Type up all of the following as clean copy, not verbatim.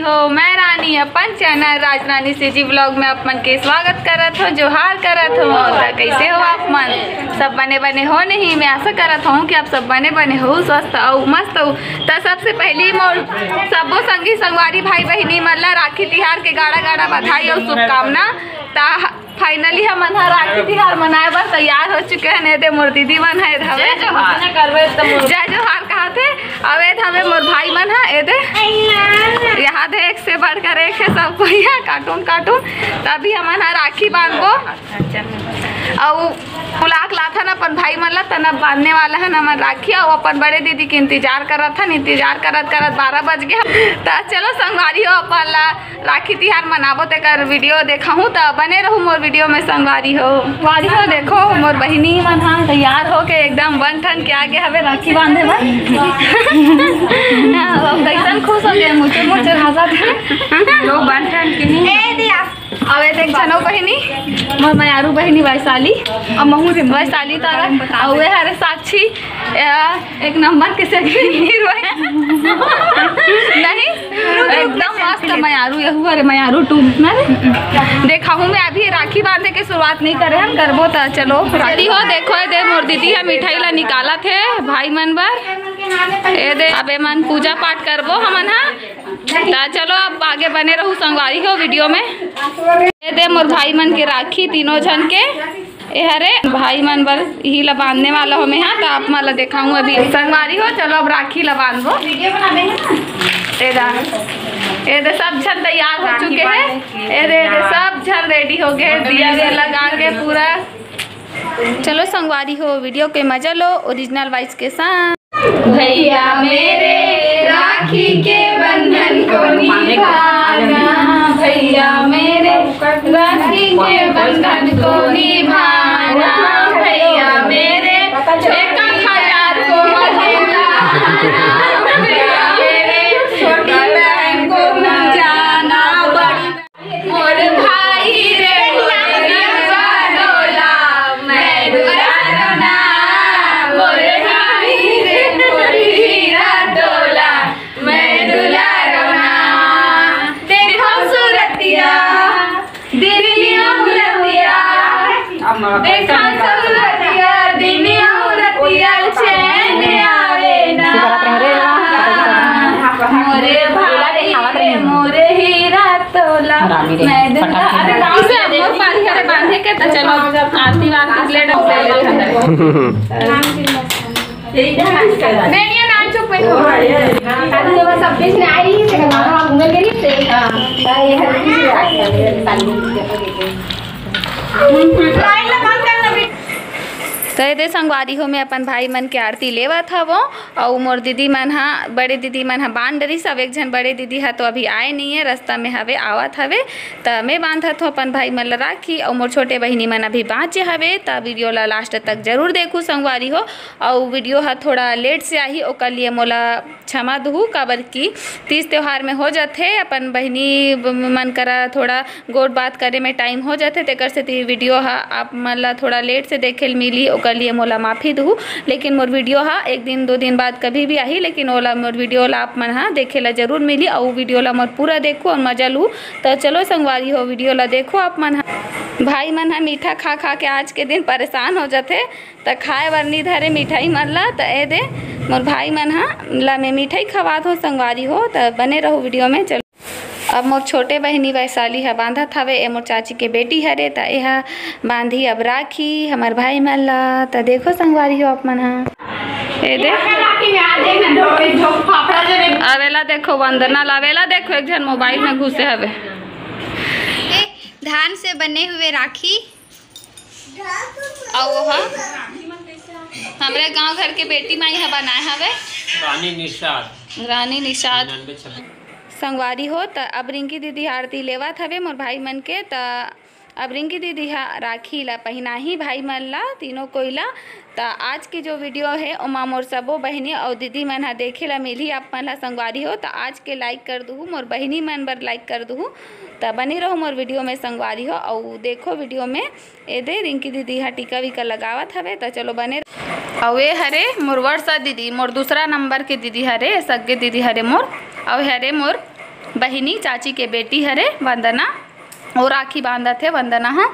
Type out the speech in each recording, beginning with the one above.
हो। मैं रानी अपन चैनल राजरानी CG blog में अपन के स्वागत करत हो, जोहार करत हो। कैसे हो आप मन? सब बने हो नहीं? मैं आशा करत हूँ कि आप सब बने हो, स्वस्थ हो, मस्त हो। तो सबसे पहले मोर सबो संगी संगवारी भाई बहनी मन ला राखी तिहार के गाड़ा बधाई और शुभकामना। फाइनली हम राखी तिहार मनाए बर तैयार हो चुके हैं। ने दे मोर दीदी मन है हवे जोहार जय जोहार कहते अवैध हमें मोर भाई मन है। ए दे यहाँ दे एक से बढ़कर एक है सब कोई है कार्टून तभी हम राखी बांधबो और बुलाक लाथा न अपन भाई मन ला तना बांधने वाला है न राखी। और अपन बड़े दीदी के इंतजार करत 12 बज गया। तो चलो संगवारी हो अपन ला राखी तिहार मनाबो तेकर वीडियो देखा हूँ। तो बने रहूँ मोर वीडियो में संगवारी हो। देखो मोर बहिनी मन हाँ तैयार हो के एकदम बन ठन के आगे हवे राखी बांधे बर। कैसन खुश हो गए मुझे हंसा थे बन ठन के नहीं अवे देख जनो बहिनी मोर मयारू बहिनी वैशाली और महू वैशाली तारा और वे हरे साक्षी एक नंबर के से नहीं एकदम मस्त मयारू यहू अरे मयारू टू देखा हूँ। मैं अभी राखी बांधे के शुरुआत नहीं करे हम करबो तो चलो राखी हो। देखो दे मोर दीदी है मिठाई ला निकाला थे भाई मन बर। ए दे अबे मन पूजा पाठ करबो हमन हा। चलो अब आगे बने रहूँ संगवारी हो वीडियो में। ए दे मोर भाई मन के राखी तीनों जन के हरे भाई मन बर ही ला बांधने वाला हो मैं हाँ। तो आप मला दिखाऊँ अभी संगवारी हो। चलो अब राखी ला बांधो। ए दे सब जन तैयार हो चुके हैं। ए दे सब जन रेडी हो गए दिया लगा के पूरा। चलो संगवारी हो वीडियो के मजा लो ओरिजिनल वॉइस के साथ। भैया मेरे राखी के बंधन को निभाना, भैया मेरे राखी के बंधन को निभाना, भैया मेरे 1000 को भैया मेरे छोटी बहन को जाना बड़ी मोर भाई रे डोला मैं डोला मोर भाई रे हीरा डोला मैं डोला देखो सूरतिया दिनिया उरतिया देखो सूरतिया दिनिया उरतिया चैन आवे ना मोरे भाई मोरे हीरा तोला मैं डोला। अरे गांव से मोर पारी करे बांधे के तो चलो आरती वार ले बेनिया नाच चुप पे हो आज जब सब बीच में आई ही से गाना घूमे के लिए से ये हल्की लाइन लगा करना भी। तो दे संगवारी हो मैं अपन भाई मन के आरती लेवा था वो और मोर दीदी मन हाँ बड़े दीदी मन हाँ बांध रही। सब एक जन बड़े दीदी हा तो अभी आए नहीं है रास्ता में हवे आवत हवे। तो मैं बांधत हो अपन भाई मन ला राखी और मोर छोटे बहिनी मन अभी बाँचे हवे। तो वीडियो ला लास्ट तक जरूर देखूँ संगवारी हो। और वीडियो हा थोड़ा लेट से आई ओकर लिए मोला क्षमा दूँ काबर की तीज त्यौहार में हो जाते अपन बहिनी मन करा थोड़ा गोट बात करे में टाइम हो जाते तेकर से वीडियो हा आप मन ला थोड़ा लेट से देखे मिली ओकर लिए मोला माफ़ी दूँ। लेकिन मोर वीडियो हा 1 दिन 2 दिन बाद कभी भी आई लेकिन ओला मोर वीडियो ला आप मन हाँ देखे ला जरूर मिली और वीडियो ला मोर पूरा देखो और मजा लूँ। तो चलो संगवारी हो वीडियो ला देखो आप मन हाँ। भाई मन हाँ मीठा खा के आज के दिन परेशान हो जाते तो खाए बर नहीं धरे मिठाई मन ला। तो ए दे मोर भाई मन हाँ ला मैं मिठाई खवात हो संगवारी हो। तो बने रहो वीडियो में। चलो अब मोर छोटे बहिनी वैशाली है बांधत हवे ए मोर चाची के बेटी हरे। तो यह बांधी अब राखी हमार भाई मन ला। तो देखो संगवारी हो आप मन हाँ ए दे अवेला देखो वंदना लावेला देखो एक जन मोबाइल में घुसे हवे। धान से बने हुए राखी और वो हमरे गांव घर के बेटी माई है बनाए हवे रानी निषाद संगवारी हो। तो अब रिंकी दीदी आरती लेवत हवे मोर भाई मन के। तो अब रिंकी दीदी राखी ला पहना ही भाई मन ला तीनों कोइला। तो आज की जो वीडियो है ओमा मोर सबो बहनी और दीदी मन हा देखे ला मिली आप मन ला संगवारी हो। तो आज के लाइक कर दूँ मोर बहनी मन बर लाइक कर दूँ। तो बनी रहो मोर वीडियो में संगवारी हो और देखो वीडियो में ए दे रिंकी दीदी हा टीका वीका लगावत हवे। तो चलो बने और वे हरे मोर वर्षा दीदी मोर दूसरा नंबर के दीदी हरे सगे दीदी हरे मोर और हरे मोर बहिनी चाची के बेटी हरे वंदना, वो राखी बांधत है वंदना हाँ।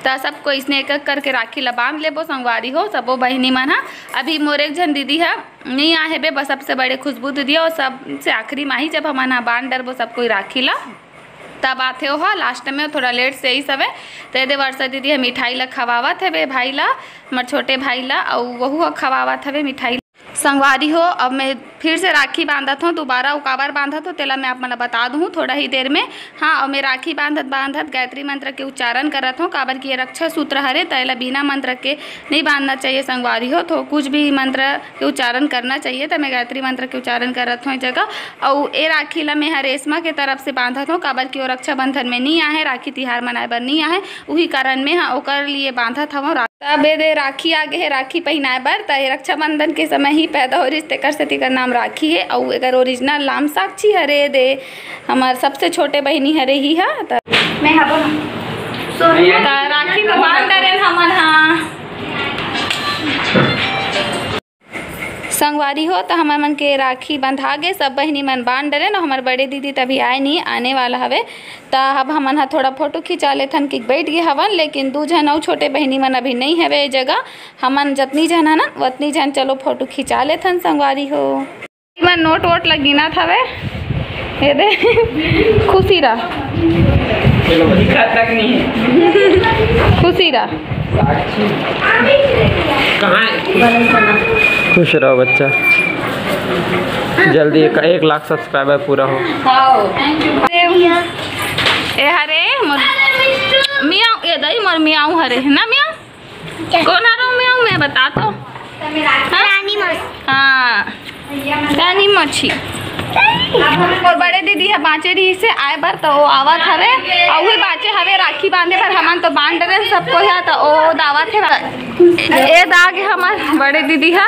तो सबको इसने एक एक करके राखी ला बांध लेबो संगवारी हो सबो बहिनी मन हाँ। अभी मोर एक जन दीदी है नहीं आए बे, बस सबसे बड़े खुशबू दीदी और सबसे आखिरी माही जब हम बांध डरबो सब कोई राखी ला तब आते हो हा। लास्ट में थोड़ा लेट से ही सब है तो ये वर्षा दीदी है मिठाई ला खवावत है बे भाई ला, हमारे छोटे भाई ला, और वहू खवावत है मिठाई संगवारी हो। अब मैं फिर से राखी बांधत हूँ दोबारा, उकाबर बांधत हो तेला मैं आप मन बता दूँ थोड़ा ही देर में हाँ। और मैं राखी बांधत गायत्री मंत्र के उच्चारण करत हूँ, काबर की ये रक्षा सूत्र हरे तैला बिना मंत्र के नहीं बांधना चाहिए संगवारी हो। तो कुछ भी मंत्र के उच्चारण करना चाहिए, तो मैं गायत्री मंत्र के उच्चारण करत हूँ जगह। और ये राखी ला मैं रेशमा के तरफ से बांधत हूँ, काबर की वो रक्षाबंधन में नहीं आए, राखी तिहार मनाए बर नहीं आए, वही कारण में हाँ ओकर लिए बांधत हूँ। तब दे राखी आगे है राखी पहनाए बर, तो रक्षाबंधन के समय ही पैदा हो रही तेकर से तेकर नाम राखी है। और एकर ओरिजिनल नाम साक्षी हरे दे, हमार सबसे छोटे बहनी हरे ही है। मैं राखी तो बांध डरे हमन हाँ संगवारी हो। तो हमार मन के राखी बंधा गे, सब बहनी मन बांध डरे ना। हमारे बड़े दीदी तभी आए नहीं, आने वाला हवे। तो अब हमन हा थोड़ा फोटो खिंचा लेथन कि बैठ गए हवन, लेकिन 2 जन और छोटे बहनी मन अभी नहीं हवे जगह। हमन जतनी जन है ना उतनी जन चलो फोटो खिंचा लेथन संगवारी हो। मन नोट वोट लगिना हवे ये दे खुशी रहा खुशी रहा खुश रहो बच्चा, जल्दी 1 लाख सब्सक्राइबर पूरा हो। ए हरे मियाँ ये दई मोर मियाँ हरे ना मियाँ कौन हरो मियाँ मैं बता तो हाँ रानी मच्छी। और बड़े दीदी है बाँचे रही से आए बर तो वो आवत हवे और वही बाँचे हवे राखी बांधे पर हमन तो बांध रहे सबको है तो वो दावत है ये दाग है हमार बड़े दीदी है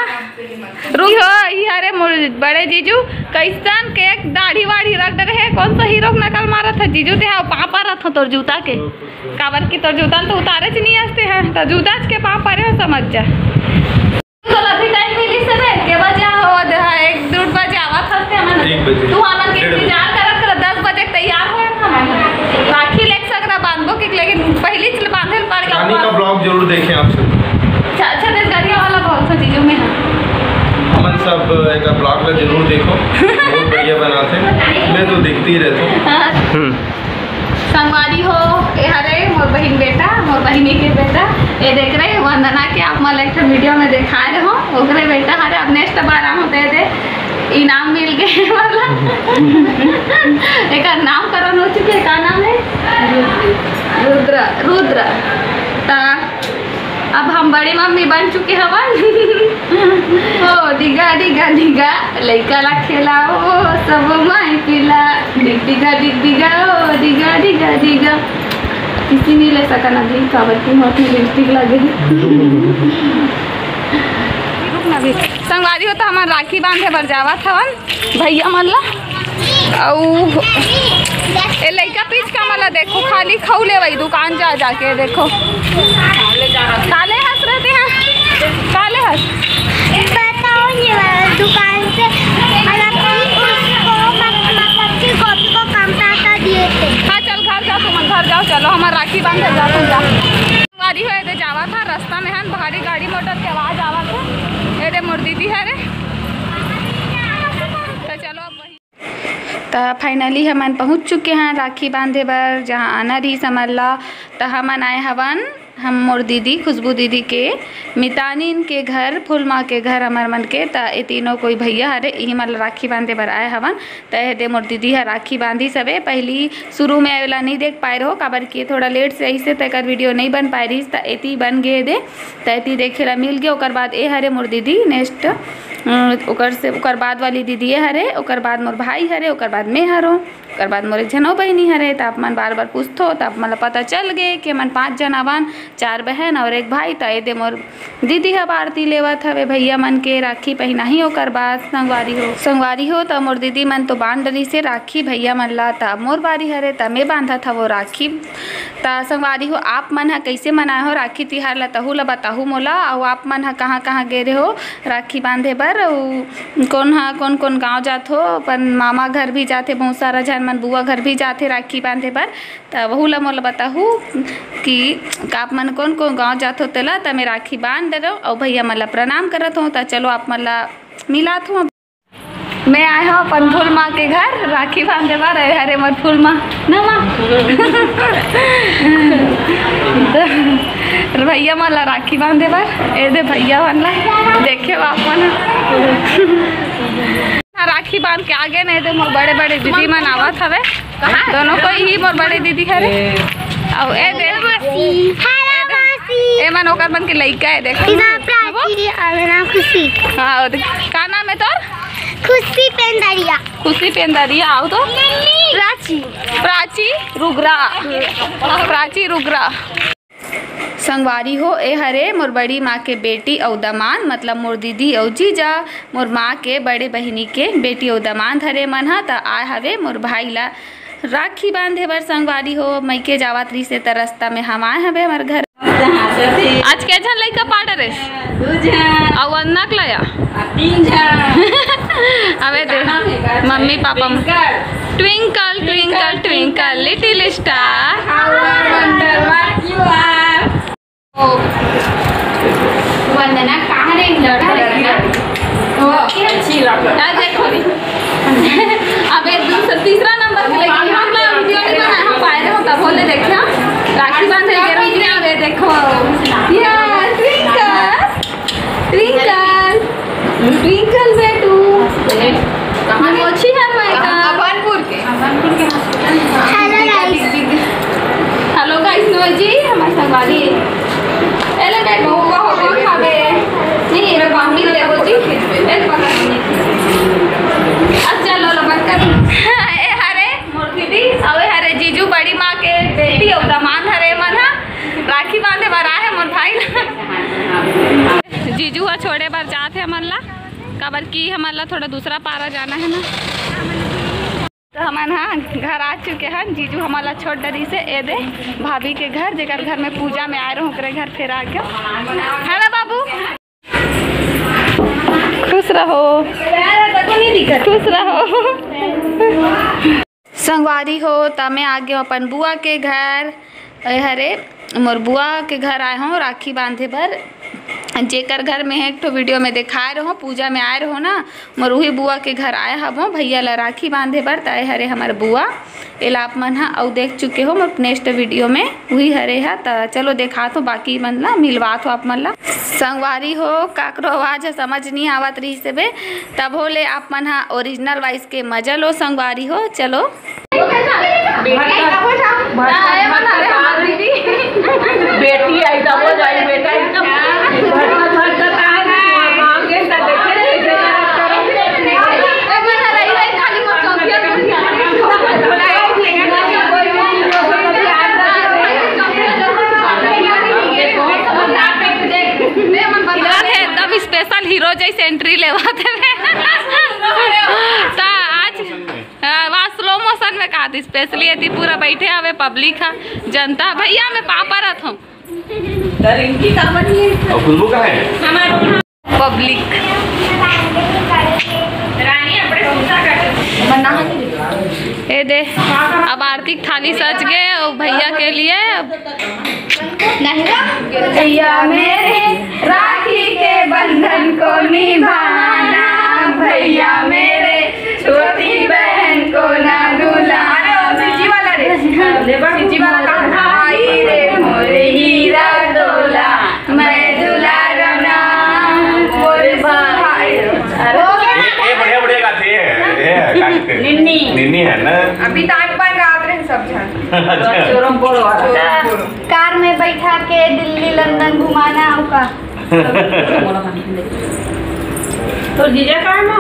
रुक हो ही हरे मोर बड़े जीजू कैसन के दाढ़ी वाढ़ी रख डरे है, कौन सा हीरो नकल मारा था जीजू ते पापा रथ तोर जूता के काबर की तोर जूता तो उतारे च नहीं आते हैं तो जूता के पापा रे समझ जा। तो अभी टाइम मिली सब के बजे हो 1-2 बजे आवत हस्ते हमन तू हमन के इंतजार करत कर 10 बजे तैयार होए हमन राखी लेक सकरा बांधबो के, लेकिन पहले चल बांधल पड़ गया। रानी का ब्लॉग जरूर देखें आप सब। अच्छा देश गाड़िया वाला बहुत सा चीजों में हमन सब एक ब्लॉग ला जरूर देखो, बहुत बढ़िया बनाते, मैं तो देखती ही रहता हूँ। संगवारी हो ए हरे मोर बहन बेटा मोर बहनी के बेटा ये देख रहे वंदना के आप मन एक वीडियो में दिखा रहे हो ओकरे बेटा हरे। अब नेक्स्ट बार हम दे दे इनाम मिल गए वाला एक नाम करण हो चुके का नाम है रुद्र रुद्र। अब हम बड़ी मम्मी बन चुके हवन ओ डिगा डिगा डिगा लइका ला खेलाओ सब माई पिला डिग डिगा ओ डिगा डिगा डिगा किसी नहीं ले सका ना भी काबर की हाथ में लिपस्टिक लगे संगवारी हो। तो हमार राखी बांधे बर जावत हवन भैया मन ला ए लइका पीछ का मला देखो खाली खौले वही दुकान जा जाके देखो काले हंस रहते हैं काले हंस बताओ ये दुकान से कॉपी को कम पैसा दिए थे। हाँ चल घर जाओ तुम घर जाओ चलो हमारा राखी बांधे जाओ तुम जाओ। गाड़ी हो ये जावा था रास्ता में है भारी गाड़ी मोटर की आवाज़ आवा था ये मोर दीदी है रे तो चलो अब वही। तो फाइनली हमन पहुंच चुके हैं राखी बांधे बर जहाँ आना रही समल्ला। तो हमन आए हवन हम मोर दीदी खुशबू दीदी के मितानीन के घर फूल माँ के घर हमार मन के। तो ये तीनों कोई भैया हरे यही मतलब राखी बांधे बर आए हवन। तो ये मोर दीदी है राखी बांधी सबे पहली शुरू में वाला नहीं देख पाए रहो काबर की थोड़ा लेट से ऐसे तक वीडियो नहीं बन पाई रही। तो एती बन गए दे तो एती देखे ला मिल गए। ओकर बाद ए हरे मोर दीदी नेक्स्ट ओकर बाद वाली दीदी ये हरे ओकर बाद मोर भाई हरे ओकर बाद मैं हरो ओकर बाद मोर एक जनो बहनी हरे। तो आप मन बार बार पूछतो तो आप मतलब पता चल गए कि मन 5 जन आवन 4 बहन और 1 भाई। तो ये मोर दीदी है आरती लेवत हवे भैया मन के राखी पहना ही ओकर बाद संगवारी हो। तो मोर दीदी मन तो बांध डली से राखी भैया मन ला। तब मोर बारी हरे तब मैं बांधा था वो राखी। तो संगवारी हो आप मन हा कैसे मनाए हो राखी तिहार ला तहु ला बताहू मोला। और आप मन हा कहाँ कहाँ गए रहे हो राखी बांधे बर बर कौन कौन गांव जात हो, अपन मामा घर भी जाते, बहुत सारा झन मन बुआ घर भी जाते राखी बांधे बर। तो वहू ला मोला बताहू कि आप मन कौन कौन गांव जात हो तेला, तो मैं राखी बांध रहा और भैया मन ला प्रणाम करत हूँ। तो चलो आप मन ला मिलात हूँ। मैं आए हूँ अपन फूल माँ के घर राखी बांधे बार। अरे मत फूल माँ ना माँ भैया मन ला राखी बांधे बार। ए दे भैया मन ला देखे आप मन राखी बांध के आगे नहीं दे मोर बड़े बड़े दीदी मन आवत हवे, दोनों कोई ही मोर बड़े दीदी हरे। और ए दे ए मन ओकर मन के लइका है देखो। खुशी। हाँ का नाम है तोर? खुशी पेंदरिया। खुशी पेंदरिया। आओ तो प्राची। प्राची रुगरा। प्राची रुगरा। संगवारी हो ए हरे मोर बड़ी माँ के बेटी और दमान, मतलब मोर दीदी और जीजा मोर माँ के बड़े बहिनी के बेटी और दमान हरे मन हा। त आए हवे मोर भाई ला राखी बांधे बर। संगवारी हो मईके जावत रही से त रास्ता में हम आए हवे हमार घर। आज के झन लइका पार्टर है और अन्नक लया अबे दे mummy papa twinkle twinkle twinkle little star Vandana कहाँ रे देखो अबे तीसरा नंबर हम वीडियो नहीं बनाए, हम पाए रहे हो तब बोले देखे राखी बांधे के देखो यार ट्विंकल ट्विंकल ट्विंकल बेटू कहाँ मोची है अबानपुर के हेलो गाइस नोजी हमारे संगवारी एले बैठ हुआ हो गया खावे नहीं रे बामी ले वो जी एक पकड़ अच्छा लो लो बंद कर ए हरे मोर दीदी और हरे जीजू बड़ी माँ के बेटी और दामाद हरे मन राखी बांधे बर आए मोर भाई जीजू हा छोड़े बर जाते हमन ला काबर की हमन ला थोड़ा दूसरा पारा जाना है ना। तो हमन हाँ घर आ चुके हैं। जीजू हमारा छोड़ डरी से ए दे भाभी के घर जेकर घर में पूजा में आए रहो घर फिर आ गया है ना बाबू। खुश रहो खुश रहो। संगवारी हो तब मैं आ गया अपन बुआ के घर। हरे मोर बुआ के घर आए हूँ राखी बांधे बर। जेकर घर में है एक तो वीडियो में दिखाए रहो पूजा में आए रहो ना, मोर वही बुआ के घर आए हवो भैया ला राखी बांधे बर। तय हरे हमार बुआ एला आप मन हा और देख चुके हो मोर नेक्स्ट वीडियो में वही हरे है। तो चलो देखा तो बाकी मन ला मिलवात हो आप मन ला। संगवारी हो काकरो आवाज समझ नहीं आवत रही से बे तब होले आप मन हा ओरिजिनल वॉइस के मजा लो। संगवारी हो चलो बेटी आई तब जाई बेटा एकदम स्पेशल हीरो जैसे एंट्री लेवाते तो आज वहाँ स्लो मोशन में कहा थी स्पेशली यदि पूरा बैठे हवे पब्लिक है जनता भैया मैं पापा रथ हूँ पब्लिक ए दे अब आरती थाली सज गए और भैया के लिए भैया मेरे राखी के बंधन को निभाना, भैया मेरे छोटी बहन को ना भुलाना। भाई रे मोरे हीरा डोला मैं दुलारना मोरे भाई। बढ़िया बढ़िया गाते हैं निन्नी है ना अभी टाइम पर गा रहे हैं सब कार में बैठा के दिल्ली लंदन घुमाना होगा। तो जीजा का है ना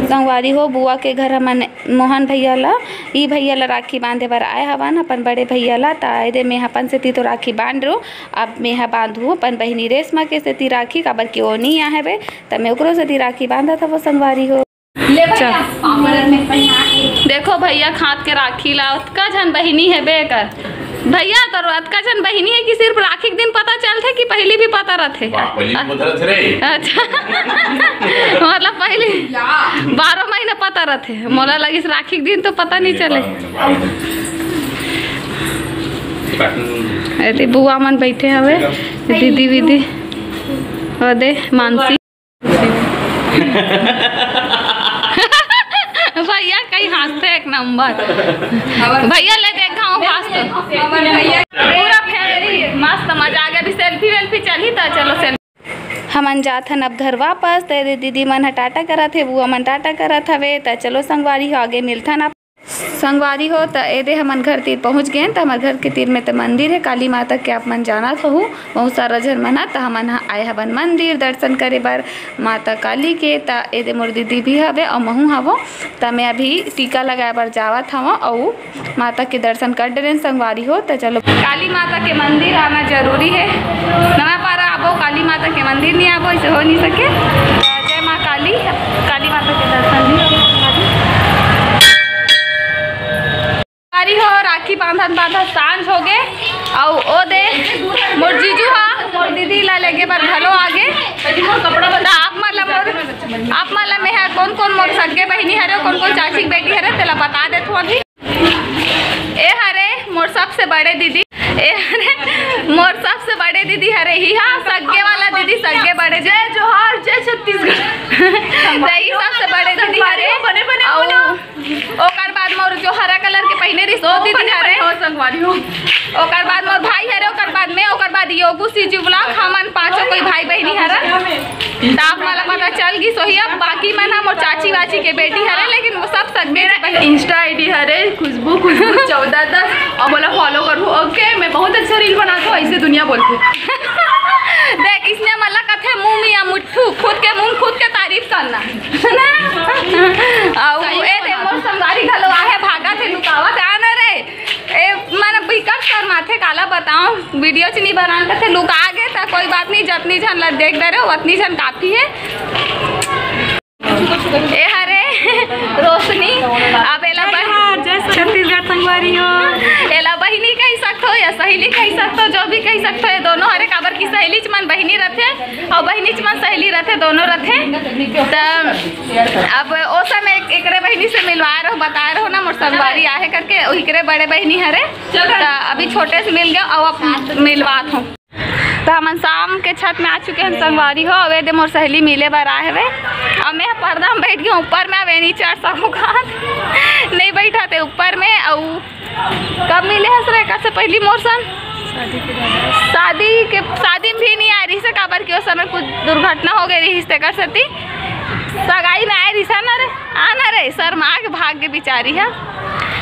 संगवारी हो बुआ के घर हमन मोहन भैया ला ई भैया ला राखी बांधे बर आए हवन अपन बड़े भैया ला। तायदे में अपन सेती तो राखी बांध रो अब मैं बांधू अपन बहनी रेशमा के सेती राखी काबर की ओ नहीं आ है तब मैं ओकरो सेती राखी बांधा था वो संगवारी हो। चल देखो भैया खात के राखी ला अतका झन बहिनी है बेकर भैया तो अतका झन बहिनी है कि सिर्फ राखी के दिन पता चलते कि पहले भी पता रहते। अच्छा मतलब पहले 12 महीना पता रहते मोला लगी राखी के दिन तो पता नहीं चले। अरे बुआ मन बैठे हवे दीदी विदी और दे मानसी भैया कहीं हंसते एक नंबर भैया ले देखा हूँ पूरा फैमिली मस्त मजा आ गया। अभी सेल्फी वेल्फी चली था चलो सेल्फी हमन जात हन अब घर वापस। ते दीदी मन ह टाटा करत हे बुआ मन टाटा करत हवे त चलो संगवारी हो आगे मिलथन आप संगवारी हो त एदे हमन घर तीर पहुँच गए। त हमार घर के तीर में तो मंदिर है काली माता के आप मन जानत हो बहुत सारा झन मन त हमन आए हवन मंदिर दर्शन करे बर माता काली के। त एदे मोर दीदी भी हवे और महू हवो त मैं अभी टीका लगाए बर जावत हव और माता के दर्शन कर डरे संगवारी हो। त चलो काली माता के मंदिर आना जरूरी है। नवा पारा आबो काली माता के मंदिर नहीं आबो ऐसे हो नहीं सके। जय माँ काली काली माता के दर्शन भी हो राखी बांधन सांझ हो गए और ओ दे मोर जीजू हा मोर दीदी ला लेके बर घलो आगे आप मतलब में है कौन कौन मोर सगे बहनी हरे कौन कौन चाची की बेटी हरे तेला बता देत हूँ अभी। ए हरे मोर सबसे बड़े दीदी ए हरे मोर सबसे बड़े दीदी हरे ही हाँ सगे वाला दीदी सगे बड़े जय जोहार जय छत्तीसगढ़ सही सबसे बड़े दीदी हरे ओकर बाद मोर जो हरा कलर के पहने रही सो दीदी हरे संगवारी हो ओकर बाद मोर भाई हरे ओकर बाद में ओकर बाद योगू सीजू ब्लॉग हमन पांचों कोई भाई बहनी हरे त आप मला पता चल गई सोही। अब बाकी मन मोर चाची वाची के बेटी हरे लेकिन वो सब सगे इंस्टा आईडी हरे खुशबू 1410 और बोला फॉलो करूँ। ओके मैं बहुत अच्छा रील बनाता हूँ ऐसे दुनिया बोलते देख इसने मला कथे मुंह मिया मुट्ठू खुद के मुंह खुद के तारीफ करना ए दे मोर संगारी घलो आहे भागा थे लुकावत आना रे ए मन बिकट कर माथे काला बताऊं वीडियो च नहीं बना थे लुका गए था कोई बात नहीं जतनी झन ला देख दे रहे उतनी झन काफी है। ए हरे रोशनी अब एला छत्तीसगढ़ संगवारी हो एला बहिनी कही सकते हो या सहेली कही सकते हो जो भी कही सकते हो दोनों हरे काबर की सहेली च मन बहिनी रथे और बहिनी च मन सहेली रथे दोनों रथे। त अब ओ समय एकरे बहिनी से मिलवा रहो बता रहो ना मोर संगवारी आहे करके ओकरे बड़े बहिनी हरे अभी छोटे से मिल गया और अब मिलवात हूँ। तो हम शाम के छत में आ चुके हैं संगवारी हो अवे दे मोर सहेली मिले बार आए हुए और मैं पर्दा में बैठ गई ऊपर में अवे नहीं चढ़ सकूँ खान नहीं बैठा थे ऊपर में और कब मिले हंस रहे कैसे पहली मोर सन शादी भी नहीं आ रही से काबर की उस समय कुछ दुर्घटना हो गई रही कर सती सगाई में आए रही रे आना रे सर माँ के भाग के बिचारी है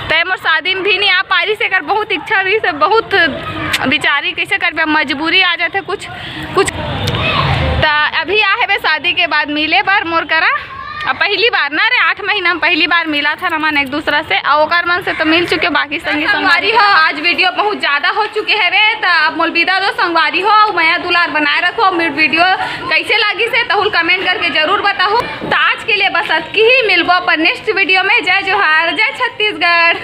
तय मोर शादी में भी नहीं आ पा रही से कर बहुत इच्छा रही से बहुत बिचारी कैसे कर मजबूरी आ जाते कुछ तो अभी आए बे शादी के बाद मिले बार मोर करा अब पहली बार ना रे 8 महीना में पहली बार मिला था नमन एक दूसरा से और मन से तो मिल चुके बाकी संगी संगवारी हो। आज वीडियो बहुत ज़्यादा हो चुके हैं रे तो अब मोल विदा दो संगवारी हो माया दुलार बनाए रखो मेरे वीडियो कैसे लगी से तहुल कमेंट करके जरूर बताओ। तो आज के लिए बस अतकी ही मिलबो पर नेक्स्ट वीडियो में। जय जोहार जय छत्तीसगढ़।